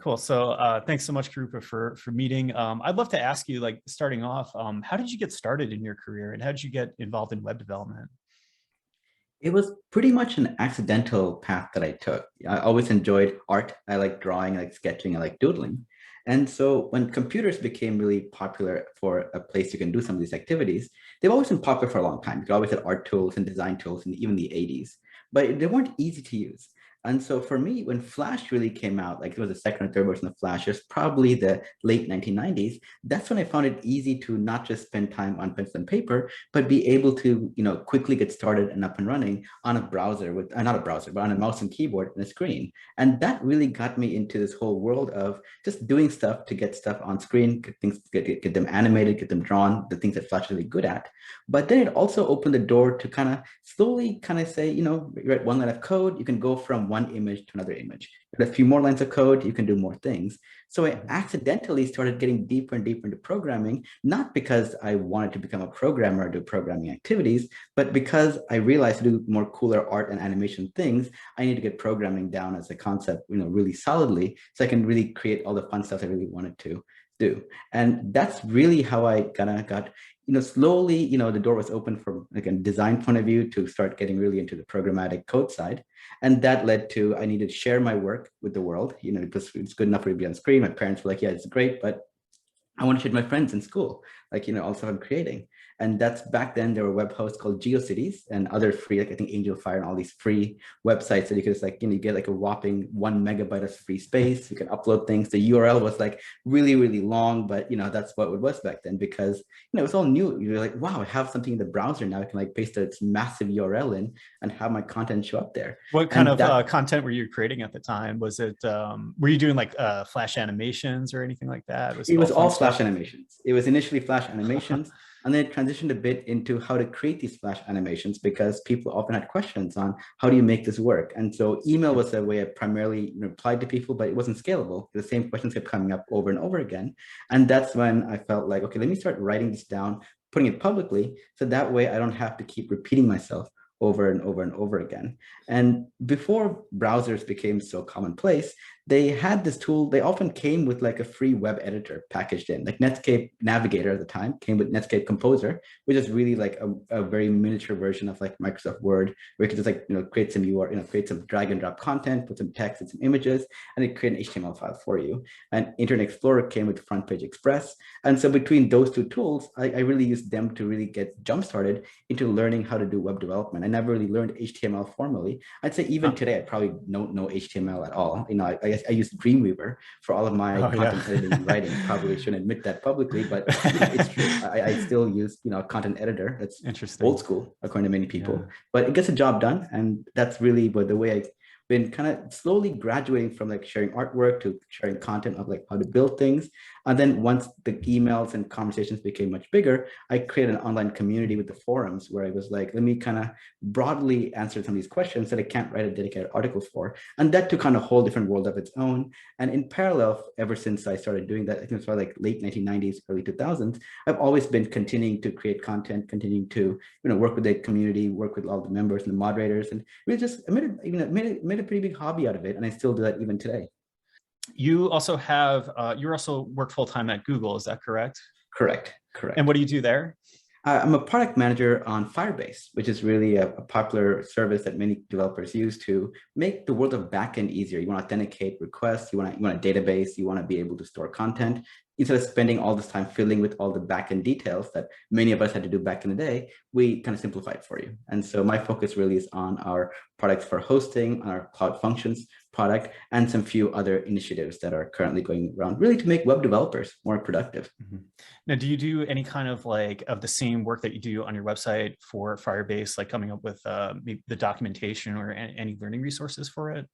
Cool. So thanks so much, Kirupa, for meeting. I'd love to ask you, like starting off, how did you get started in your career and how did you get involved in web development? It was pretty much an accidental path that I took. I always enjoyed art. I like drawing, I like sketching, I like doodling. And so when computers became really popular for a place you can do some of these activities, they've always been popular for a long time. You always had art tools and design tools in even the 80s, but they weren't easy to use. And so for me, when Flash really came out, like it was the second or third version of Flash, it was probably the late 1990s. That's when I found it easy to not just spend time on pencil and paper, but be able to, quickly get started and up and running on a browser with, not a browser, but on a mouse and keyboard and a screen. And that really got me into this whole world of just doing stuff to get stuff on screen, get things, get them animated, get them drawn, the things that Flash is really good at. But then it also opened the door to kind of slowly kind of say, you write one line of code, you can go from one image to another image. With a few more lines of code, you can do more things. So I accidentally started getting deeper and deeper into programming, not because I wanted to become a programmer or do programming activities, but because I realized to do more cooler art and animation things, I need to get programming down as a concept, really solidly, so I can really create all the fun stuff I really wanted to do. And that's really how I kind of got, slowly, the door was open from like a design point of view to start getting really into the programmatic code side. And that led to, I needed to share my work with the world, because it's good enough for you to be on screen. My parents were like, yeah, it's great, but I want to share my friends in school, like, also I'm creating. And that's back then there were web hosts called GeoCities and other free, like I think Angel Fire and all these free websites that you could just like, you get like a whopping 1 megabyte of free space. You can upload things. The URL was like really, really long, but that's what it was back then because, it was all new. You're like, wow, I have something in the browser now. I can like paste its massive URL in and have my content show up there. What kind And of that content were you creating at the time? Was it, were you doing like Flash animations or anything like that? Was it it all was fun all stuff? Flash animations. It was initially Flash animations, and then it transitioned a bit into how to create these Flash animations because people often had questions on how do you make this work. And so email was a way I primarily replied to people, but it wasn't scalable. The same questions kept coming up over and over again. And that's when I felt like, okay, let me start writing this down, putting it publicly, so that way I don't have to keep repeating myself over and over and over again. And before browsers became so commonplace, they had this tool. They often came with like a free web editor packaged in, like Netscape Navigator at the time came with Netscape Composer, which is really like a very miniature version of like Microsoft Word, where you can just like, create some URL, create some drag and drop content, put some text and some images, and it create an HTML file for you. And Internet Explorer came with Front Page Express. And so between those two tools, I really used them to really get jump started into learning how to do web development. I never really learned HTML formally. I'd say even today, I probably don't know HTML at all. I use Dreamweaver for all of my Oh yeah. content editing and writing. Probably shouldn't admit that publicly, but it's true. I still use a content editor. That's old Interesting. school according to many Yeah. people, but it gets the job done, and that's really what the way I been kind of slowly graduating from like sharing artwork to sharing content of like how to build things. And then once the emails and conversations became much bigger, I created an online community with the forums where I was like, let me kind of broadly answer some of these questions that I can't write a dedicated article for. And that took on a whole different world of its own. And in parallel, ever since I started doing that, I think it was like late 1990s, early 2000s, I've always been continuing to create content, continuing to work with the community, work with all the members and the moderators, and really just I made a pretty big hobby out of it, and I still do that even today. You also have, you also work full time at Google, is that correct? Correct, And correct. what do you do there? I'm a product manager on Firebase, which is really a popular service that many developers use to make the world of backend easier. You want to authenticate requests, you want a database, you want to be able to store content. Instead of spending all this time filling with all the backend details that many of us had to do back in the day, we kind of simplify it for you. And so my focus really is on our products for hosting, on our Cloud Functions product, and some few other initiatives that are currently going around, really to make web developers more productive. Mhm. Now, do you do any kind of like of the same work that you do on your website for Firebase, like coming up with the documentation or any learning resources for it?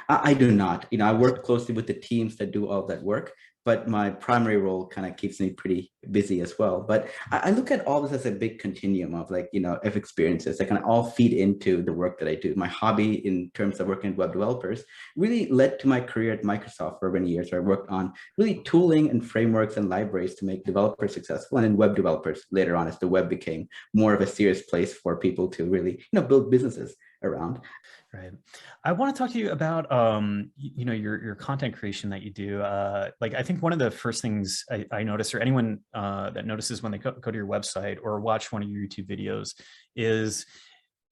I do not. I I see. work closely with the teams that do all that work, but my primary role kind of keeps me pretty busy as well. But I look at all this as a big continuum of like, of experiences that kind of all feed into the work that I do. My hobby in terms of working with web developers really led to my career at Microsoft for many years, where I worked on really tooling and frameworks and libraries to make developers successful, and then web developers later on as the web became more of a serious place for people to really, build businesses around. Right. I want to talk to you about your content creation that you do. Like I think one of the first things I notice, or anyone that notices when they go to your website or watch one of your YouTube videos, is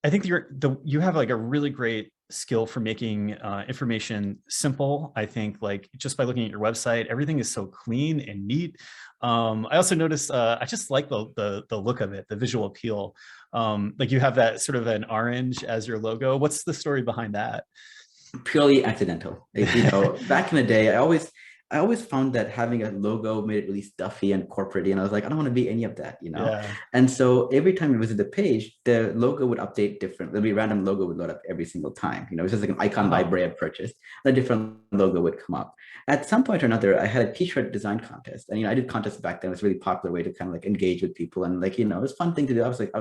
I think you have like a really great skill for making information simple. I think like just by looking at your website, everything is so clean and neat. I also noticed I just like the look of it, the visual appeal. Like you have that sort of an orange as your logo. What's the story behind that? Purely accidental. Back in the day, I always found that having a logo made it really stuffy and corporate, and I was like, I don't want to be any of that. Yeah. And so every time you visit the page, the logo would update different. There'll be a random logo would load up every single time. It's just like an icon Oh, library I purchased, and a different logo would come up. At some point or another, I had a t-shirt design contest, and I did contests back then. It was a really popular way to kind of like engage with people, and like it was a fun thing to do. I was like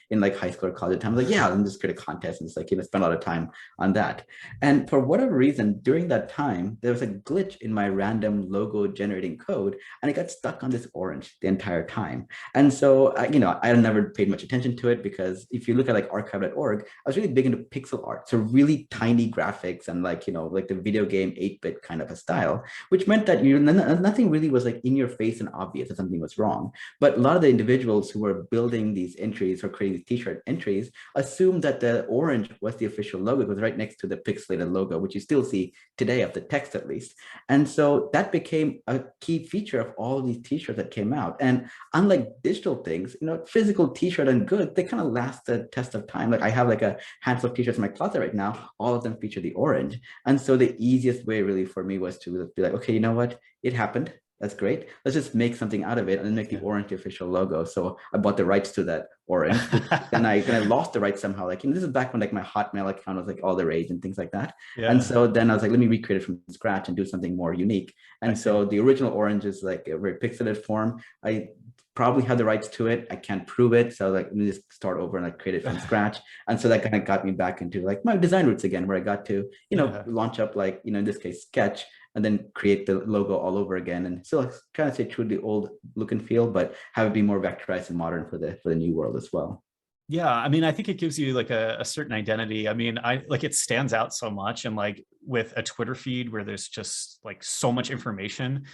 in like high school or college time, I was like, yeah, let me just create a contest and just like spend a lot of time on that. And for whatever reason, during that time, there was a glitch in my random logo generating code, and it got stuck on this orange the entire time. And so, I never paid much attention to it because if you look at like archive.org, I was really big into pixel art. So really tiny graphics and like the video game 8-bit kind of a style, which meant that nothing really was like in your face and obvious that something was wrong. But a lot of the individuals who were building these entries or creating these t-shirt entries assumed that the orange was the official logo. It was right next to the pixelated logo, which you still see today of the text at least. And so that became a key feature of all of these t-shirts that came out. And unlike digital things, physical t-shirt and good, they kind of last the test of time. Like I have like a handful of t-shirts in my closet right now. All of them feature the orange. And so the easiest way really for me was to be like, okay, you know what? It happened. That's great. Let's just make something out of it and then make the orange the official logo. So I bought the rights to that orange, which then I lost the rights somehow. Like this is back when like my Hotmail account was like all the rage and things like that. And yeah, so then I was like, let me recreate it from scratch and do something more unique. I And see. so the original orange is like a very pixelated form. I probably have the rights to it. I can't prove it. So like, let me just start over and like create it from scratch. And so that kind of got me back into like my design roots again, where I got to, Yeah. launch up like, in this case, Sketch, and then create the logo all over again. And still trying to stay true to the old look and feel, but have it be more vectorized and modern for the new world as well. Yeah, I mean, I think it gives you like a certain identity. I mean, I like it stands out so much, and like with a Twitter feed where there's just like so much information,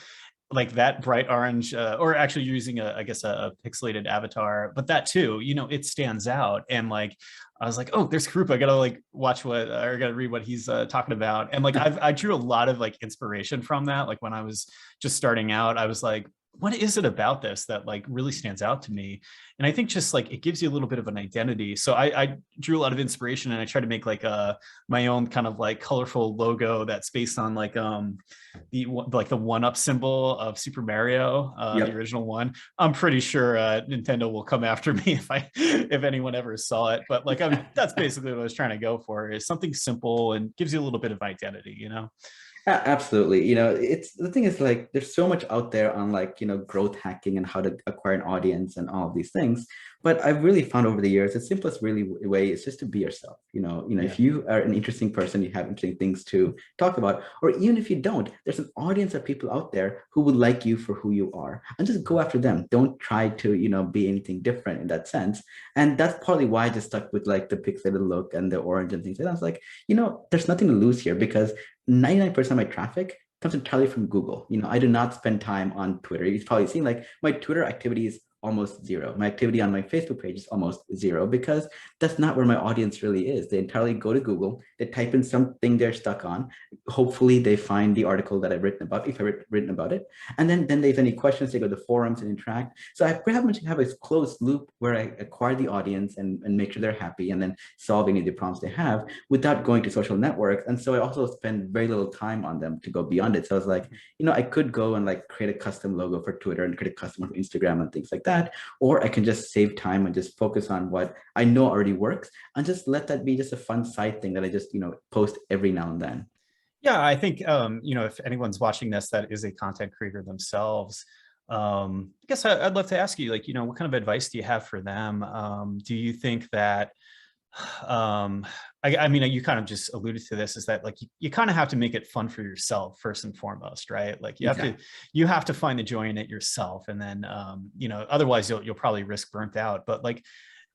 like that bright orange, or actually you're using I guess a pixelated avatar, but that too, it stands out. And like, I was like, oh, there's Kirupa. I gotta like watch what, or I gotta read what he's talking about. And like, I drew a lot of like inspiration from that. Like when I was just starting out, I was like, what is it about this that like really stands out to me? And I think just like it gives you a little bit of an identity. So I drew a lot of inspiration, and I tried to make like my own kind of like colorful logo that's based on like the one up symbol of Super Mario, the Yep. original one. I'm pretty sure Nintendo will come after me if anyone ever saw it. But like that's basically what I was trying to go for, is something simple and gives you a little bit of identity. Absolutely. It's the thing is like there's so much out there on like, growth hacking and how to acquire an audience and all of these things. But I've really found over the years the simplest really way is just to be yourself. Yeah. If you are an interesting person, you have interesting things to talk about, or even if you don't, there's an audience of people out there who would like you for who you are, and just go after them. Don't try to, be anything different in that sense. And that's partly why I just stuck with like the pixelated look and the orange and things. And I was like, there's nothing to lose here because 99% of my traffic comes entirely from Google. I do not spend time on Twitter. You've probably seen like my Twitter activity is almost zero. My activity on my Facebook page is almost zero because that's not where my audience really is. They entirely go to Google, they type in something they're stuck on. Hopefully they find the article that I've written about, if I've written about it. And then they have any questions, they go to the forums and interact. So I pretty much have a closed loop where I acquire the audience and make sure they're happy and then solve any of the problems they have without going to social networks. And so I also spend very little time on them to go beyond it. So I was like, I could go and like create a custom logo for Twitter and create a custom for Instagram and things like that. Or I can just save time and just focus on what I know already works and just let that be just a fun side thing that I just, post every now and then. Yeah, I think if anyone's watching this that is a content creator themselves, I guess I'd love to ask you, like, what kind of advice do you have for them? Do you think that um I mean, you kind of just alluded to this, is that like you kind of have to make it fun for yourself first and foremost, right? Like Exactly. you have to find the joy in it yourself, and then otherwise you'll probably risk burnt out. But like,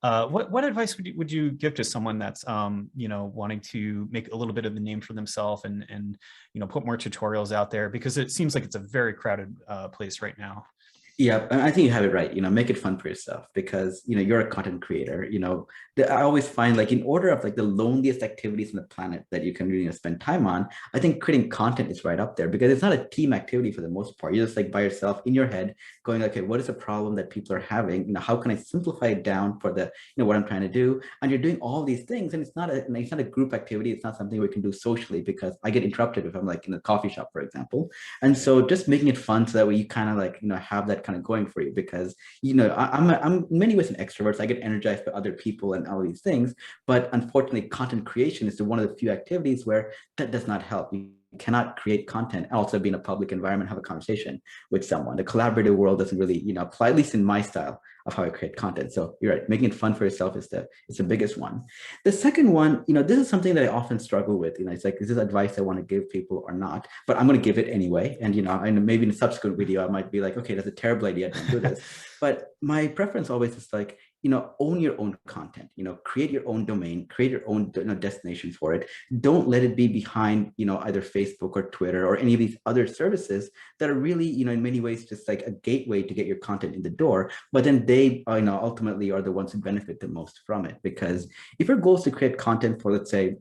What advice would you give to someone that's wanting to make a little bit of a name for themselves and put more tutorials out there, because it seems like it's a very crowded place right now. Yeah, and I think you have it right. Make it fun for yourself because you're a content creator. I always find like in order of like the loneliest activities on the planet that you can really spend time on, I think creating content is right up there because it's not a team activity for the most part. You're just like by yourself in your head, going, okay, what is a problem that people are having? How can I simplify it down for the what I'm trying to do? And you're doing all these things, and it's not a group activity. It's not something we can do socially because I get interrupted if I'm like in a coffee shop, for example. And so just making it fun so that way you kind of like have that kind of going for you because I'm in many ways an extrovert, so I get energized by other people and all these things. But unfortunately, content creation is one of the few activities where that does not help. You cannot create content and also be in a public environment, have a conversation with someone. The collaborative world doesn't really apply, at least in my style of how I create content. So you're right, making it fun for yourself is the biggest one. The second one, this is something that I often struggle with. It's like, is this advice I want to give people or not? But I'm going to give it anyway. And and maybe in a subsequent video, I might be like, okay, that's a terrible idea, don't do this. But my preference always is like, own your own content, create your own domain, create your own destination for it. Don't let it be behind, either Facebook or Twitter or any of these other services that are really, in many ways, just like a gateway to get your content in the door. But then they, ultimately are the ones who benefit the most from it. Because if your goal is to create content for, let's say,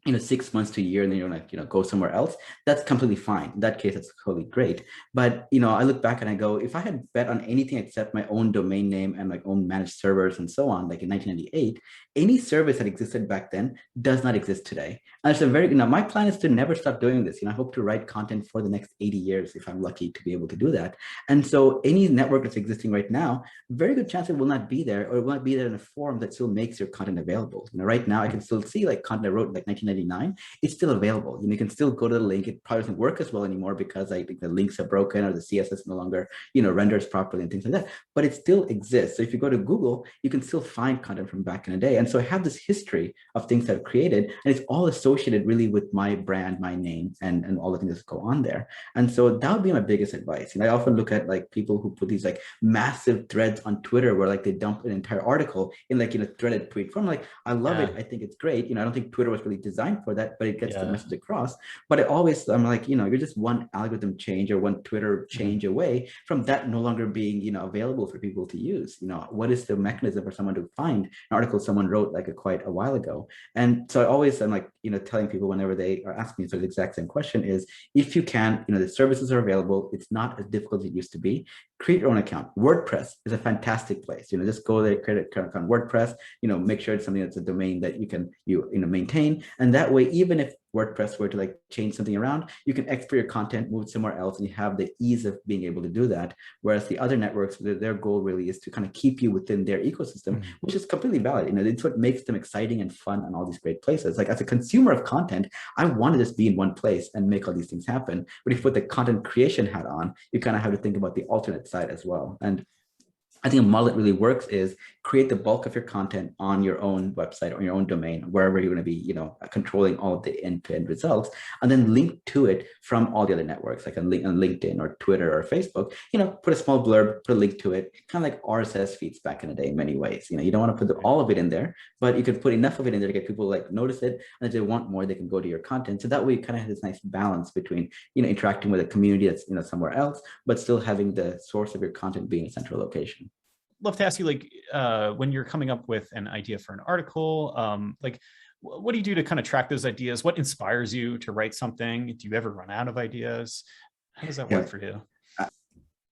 6 months to a year and then you're like, go somewhere else, that's completely fine. In that case, that's totally great. But, I look back and I go, if I had bet on anything except my own domain name and my own managed servers and so on, like in 1998, any service that existed back then does not exist today. And it's a very, my plan is to never stop doing this. I hope to write content for the next 80 years if I'm lucky to be able to do that. And so any network that's existing right now, very good chance it will not be there, or it will not be there in a form that still makes your content available. Right now I can still see like content I wrote in like 1999, it's still available. You can still go to the link. It probably doesn't work as well anymore because I think the links are broken or the CSS no longer, renders properly and things like that, but it still exists. So if you go to Google, you can still find content from back in the day. And so I have this history of things that I've created, and it's all associated really with my brand, my name, and all the things that go on there. And so that would be my biggest advice. I often look at like people who put these like massive threads on Twitter where like they dump an entire article in like threaded tweet form. Like, I love it. I think it's great. I don't think Twitter was really designed for that, but it gets the message across. But I'm like, you're just one algorithm change or one Twitter change away from that no longer being, available for people to use. What is the mechanism for someone to find an article someone wrote like quite a while ago? And so I'm like, telling people whenever they are asking me sort of the exact same question is, if you can, the services are available. It's not as difficult as it used to be. Create your own account. WordPress is a fantastic place. Just go there, create an account on WordPress, make sure it's something that's a domain that you can maintain. And that way, even if WordPress were to like change something around, you can export your content, move it somewhere else, and you have the ease of being able to do that. Whereas the other networks, their goal really is to kind of keep you within their ecosystem, which is completely valid. It's what makes them exciting and fun on all these great places. Like as a consumer of content, I want to just be in one place and make all these things happen. But if you put the content creation hat on, you kind of have to think about the alternate side as well. And I think a model that really works is create the bulk of your content on your own website or your own domain, wherever you're going to be, controlling all of the end-to-end results, and then link to it from all the other networks, like on LinkedIn or Twitter or Facebook. Put a small blurb, put a link to it, kind of like RSS feeds back in the day in many ways. You don't want to put all of it in there, but you can put enough of it in there to get people like notice it, and if they want more, they can go to your content. So that way, you kind of have this nice balance between interacting with a community that's somewhere else, but still having the source of your content being a central location. Love to ask you, like, when you're coming up with an idea for an article, like, what do you do to kind of track those ideas? What inspires you to write something? Do you ever run out of ideas? How does that work for you?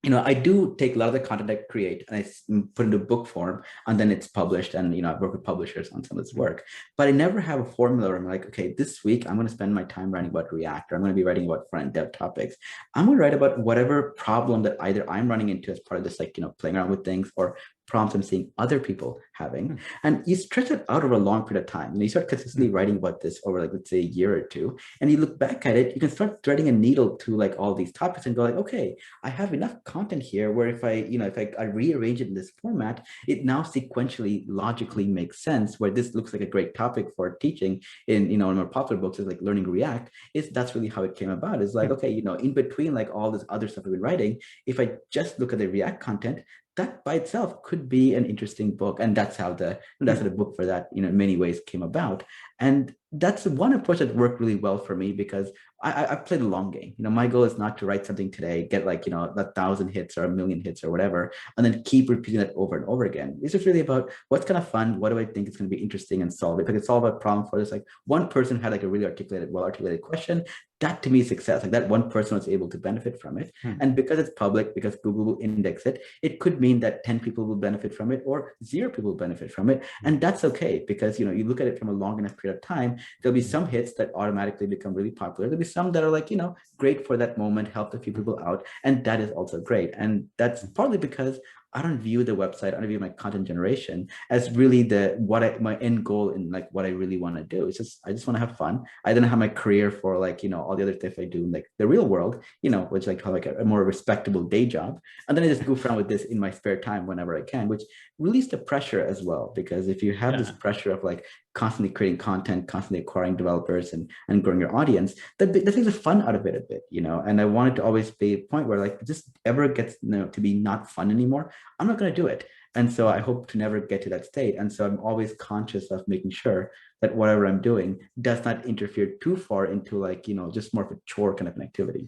I do take a lot of the content I create and I put into book form, and then it's published, and I work with publishers on some of this work. But I never have a formula where I'm like, okay, this week I'm going to spend my time writing about React, or I'm going to be writing about front-end dev topics. I'm going to write about whatever problem that either I'm running into as part of this, like playing around with things, or problems I'm seeing other people having. And you stretch it out over a long period of time. You start consistently writing about this over, like, let's say a year or two, and you look back at it, you can start threading a needle to like all these topics and go like, okay, I have enough content here where if I rearrange it in this format, it now sequentially logically makes sense, where this looks like a great topic for teaching in one of more popular books is like Learning React. That's really how it came about. It's like, okay, in between like all this other stuff I've been writing, if I just look at the React content, that by itself could be an interesting book. And that's how the book for that, in many ways came about. And that's one approach that worked really well for me because I play the long game. My goal is not to write something today, get like, 1,000 hits or 1,000,000 hits or whatever, and then keep repeating that over and over again. It's just really about what's kind of fun. What do I think is going to be interesting and solve it? If I can solve a problem for this, like one person had like a really well articulated question, that to me is success. Like that one person was able to benefit from it. Hmm. And because it's public, because Google will index it, it could mean that 10 people will benefit from it or 0 people will benefit from it. And that's okay because, you look at it from a long enough period of time, there'll be some hits that automatically become really popular. There'll be some that are like, great for that moment, helped a few people out. And that is also great. And that's partly because I don't view the website, I don't view my content generation as really my end goal in like what I really want to do. It's just, I just want to have fun. I don't have my career for like, all the other stuff I do in like the real world, which like have like a more respectable day job. And then I just goof around with this in my spare time whenever I can, which release the pressure as well. Because if you have this pressure of like constantly creating content, constantly acquiring developers and growing your audience, that takes the fun out of it a bit, and I want it to always be a point where like it just ever gets to be not fun anymore, I'm not going to do it. And so I hope to never get to that state. And so I'm always conscious of making sure that whatever I'm doing does not interfere too far into like, just more of a chore kind of an activity.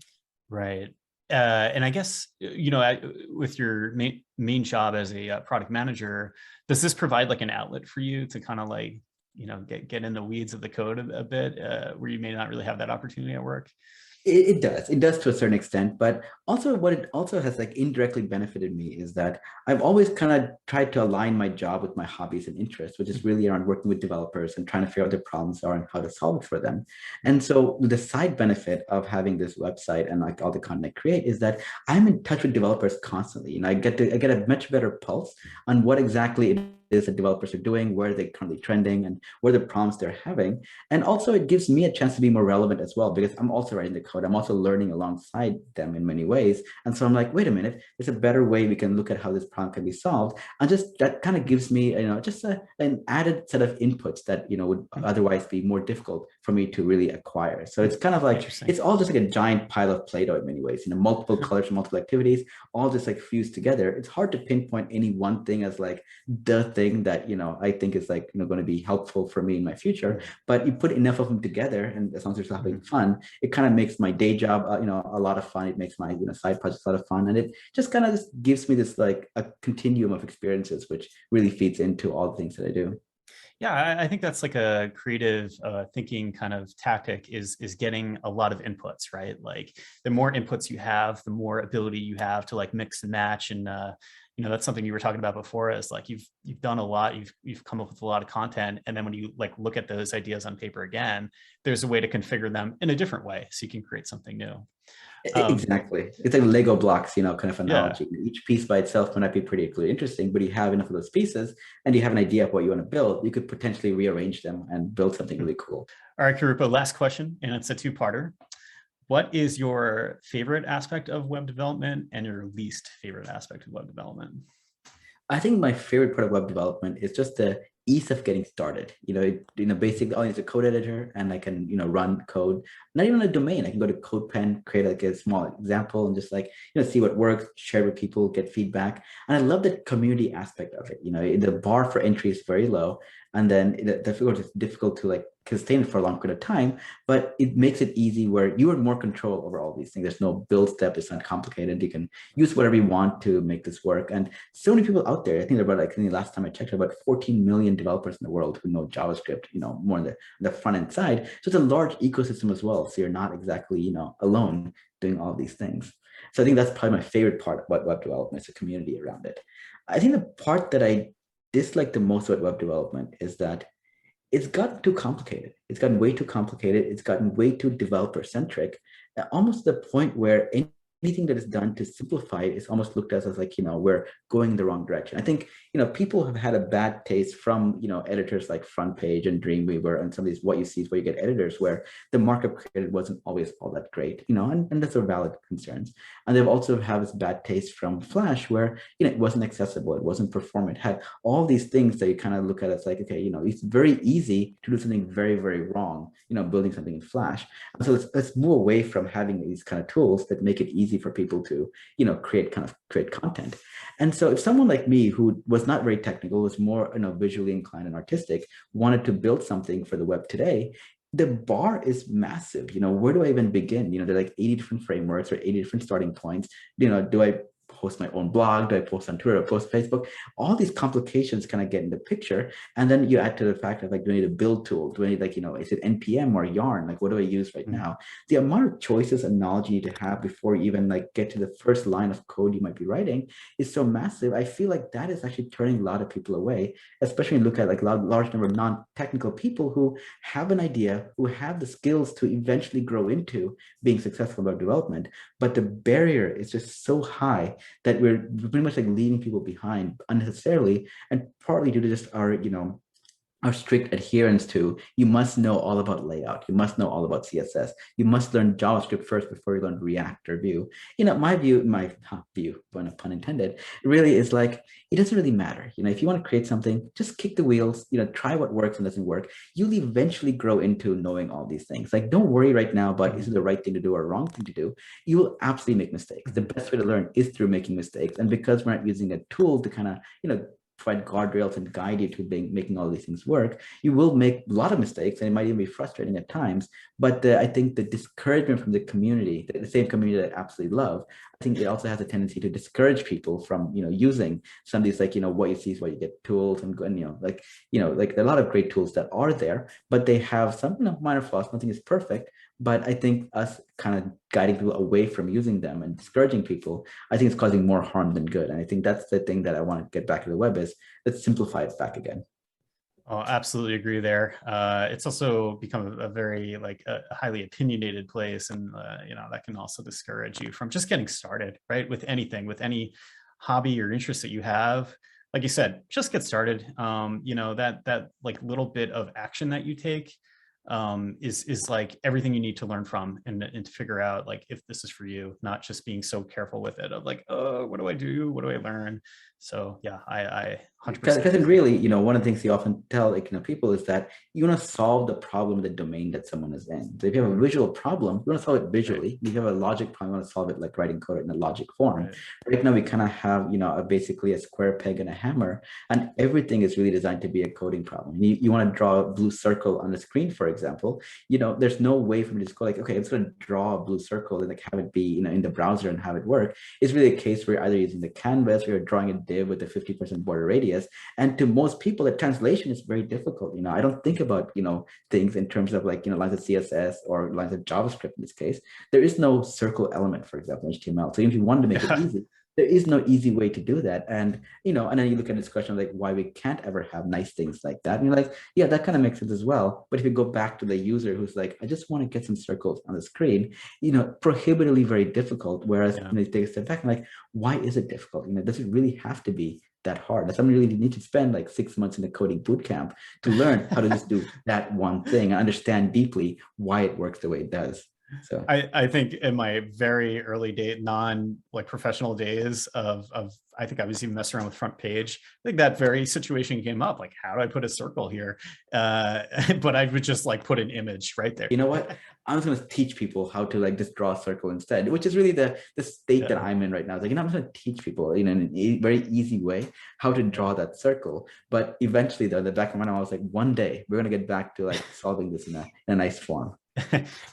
Right. And I guess, with your main job as a product manager, does this provide like an outlet for you to kind of like, get in the weeds of the code a bit, where you may not really have that opportunity at work? It does. It does to a certain extent, but also what it also has like indirectly benefited me is that I've always kind of tried to align my job with my hobbies and interests, which is really around working with developers and trying to figure out their problems are and how to solve it for them. And so the side benefit of having this website and like all the content I create is that I'm in touch with developers constantly, and I get a much better pulse on what exactly it is that developers are doing, where they're currently trending, and what are the problems they're having. And also it gives me a chance to be more relevant as well, because I'm also writing the code. I'm also learning alongside them in many ways. And so I'm like, wait a minute, there's a better way we can look at how this problem can be solved. And just that kind of gives me, just an added set of inputs that, would otherwise be more difficult for me to really acquire. So it's kind of like, it's all just like a giant pile of Play-Doh in many ways, multiple colors, multiple activities, all just like fused together. It's hard to pinpoint any one thing as like the thing that I think is like going to be helpful for me in my future. But you put enough of them together, and as long as you're still having fun, it kind of makes my day job a lot of fun. It makes my side projects a lot of fun, and it just kind of just gives me this like a continuum of experiences, which really feeds into all the things that I do. Yeah, I think that's like a creative thinking kind of tactic is getting a lot of inputs, right? Like the more inputs you have, the more ability you have to like mix and match. And that's something you were talking about before, is like you've done a lot, you've come up with a lot of content, and then when you like look at those ideas on paper again, there's a way to configure them in a different way so you can create something new. Exactly. It's like Lego blocks, kind of Yeah. analogy. Each piece by itself might not be particularly interesting, but you have enough of those pieces and you have an idea of what you want to build, you could potentially rearrange them and build something really cool. All right, Kirupa, last question, and it's a two-parter. What is your favorite aspect of web development and your least favorite aspect of web development? I think my favorite part of web development is just the ease of getting started. Basically all I need is a code editor, and I can, run code, not even a domain. I can go to CodePen, create like a small example and just like, see what works, share with people, get feedback. And I love the community aspect of it. The bar for entry is very low. And then it's difficult to like sustain it for a long period of time, but it makes it easy where you have more control over all these things. There's no build step. It's not complicated. You can use whatever you want to make this work. And so many people out there, I think there were the last time I checked, about 14 million developers in the world who know JavaScript, more on the front end side. So it's a large ecosystem as well. So you're not exactly, alone doing all these things. So I think that's probably my favorite part about web development, is the community around it. I think the part that I dislike the most about web development is that it's gotten too complicated. It's gotten way too complicated. It's gotten way too developer centric, almost to the point where anything that is done to simplify it is almost looked at as like, we're going in the wrong direction. I think, people have had a bad taste from, editors like Front Page and Dreamweaver and some of these, what you see is where you get editors where the markup created wasn't always all that great, and that's a valid concerns. And they've also have this bad taste from Flash where, it wasn't accessible, it wasn't performant, it had all these things that you kind of look at as like, okay, it's very easy to do something very, very wrong, building something in Flash. And so let's move away from having these kind of tools that make it easy for people to, create kind of create content. And so if someone like me who was not very technical, was more, visually inclined and artistic, wanted to build something for the web today, the bar is massive. Where do I even begin? There are like 80 different frameworks or 80 different starting points. Do I post my own blog? Do I post on Twitter or post Facebook? All these complications kind of get in the picture. And then you add to the fact of like, do I need a build tool? Do I need is it NPM or Yarn? Like, what do I use right now? The amount of choices and knowledge you need to have before you even like get to the first line of code you might be writing is so massive. I feel like that is actually turning a lot of people away, especially when you look at like a large number of non-technical people who have an idea, who have the skills to eventually grow into being successful about development. But the barrier is just so high that we're pretty much like leaving people behind unnecessarily, and partly due to just our strict adherence to, you must know all about layout, you must know all about CSS, you must learn JavaScript first before you learn React or Vue. My view, pun intended, really is like, it doesn't really matter. If you want to create something, just kick the wheels, try what works and doesn't work. You'll eventually grow into knowing all these things. Like, don't worry right now about is it the right thing to do or wrong thing to do. You will absolutely make mistakes. The best way to learn is through making mistakes. And because we're not using a tool to kind of, provide guardrails and guide you to making all these things work, you will make a lot of mistakes, and it might even be frustrating at times. But I think the discouragement from the community, the same community that I absolutely love, I think it also has a tendency to discourage people from, using some of these, like, what you see is what you get tools, and like there are a lot of great tools that are there, but they have some minor flaws. Nothing is perfect. But I think us kind of guiding people away from using them and discouraging people, I think it's causing more harm than good. And I think that's the thing that I want to get back to the web is, let's simplify it back again. Oh, absolutely agree there. It's also become a very like a highly opinionated place, and that can also discourage you from just getting started, right? With anything, with any hobby or interest that you have. Like you said, just get started. That like little bit of action that you take is like everything you need to learn from, and to figure out like if this is for you, not just being so careful with it of like, oh, what do I do? What do I learn? So yeah, I 100%. Because really, one of the things you often tell people is that you want to solve the problem in the domain that someone is in. So if you have a visual problem, you want to solve it visually. Right. If you have a logic problem, you want to solve it like writing code in a logic form. Right now we kind of have basically a square peg and a hammer, and everything is really designed to be a coding problem. You want to draw a blue circle on the screen, for example. There's no way for me to just go like, okay, I'm just going to draw a blue circle and like have it be in the browser and have it work. It's really a case where you're either using the canvas or you're drawing a div with a 50% border radius. And to most people, the translation is very difficult. I don't think about, things in terms of like, lines of CSS or lines of JavaScript in this case. There is no circle element, for example, in HTML. So if you wanted to make it easy, there is no easy way to do that. And, and then you look at this question of like why we can't ever have nice things like that. And you're like, yeah, that kind of makes sense as well. But if you go back to the user who's like, I just want to get some circles on the screen, prohibitively very difficult. Whereas when you take a step back, I'm like, why is it difficult? Does it really have to be that hard? Does someone really need to spend like 6 months in a coding boot camp to learn how to just do that one thing and understand deeply why it works the way it does? So I think in my very early professional days of I think I was even messing around with front page. I think that very situation came up, like, how do I put a circle here? But I would just like put an image right there. You know what? I'm just going to teach people how to like just draw a circle instead, which is really the state that I'm in right now. It's like, I'm just going to teach people in a very easy way how to draw that circle. But eventually, though, the back of my mind, I was like, one day we're going to get back to like solving this in a nice form.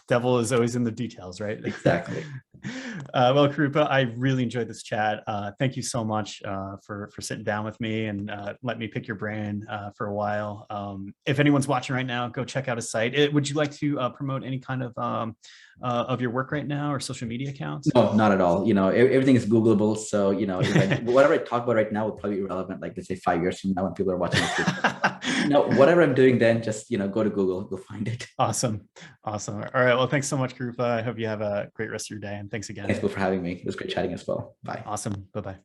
Devil is always in the details, right? Exactly. Well, Kirupa, I really enjoyed this chat. Thank you so much for sitting down with me and let me pick your brain for a while. If anyone's watching right now, go check out his site. Would you like to promote any kind of your work right now or social media accounts? No, not at all. Everything is Googleable. So, whatever I talk about right now will probably be relevant, like let's say 5 years from now when people are watching this. Whatever I'm doing then, just, go to Google, you'll find it. Awesome. All right. Well, thanks so much, Kirupa. I hope you have a great rest of your day. And thanks again. Thanks for having me. It was great chatting as well. Bye. Awesome. Bye-bye.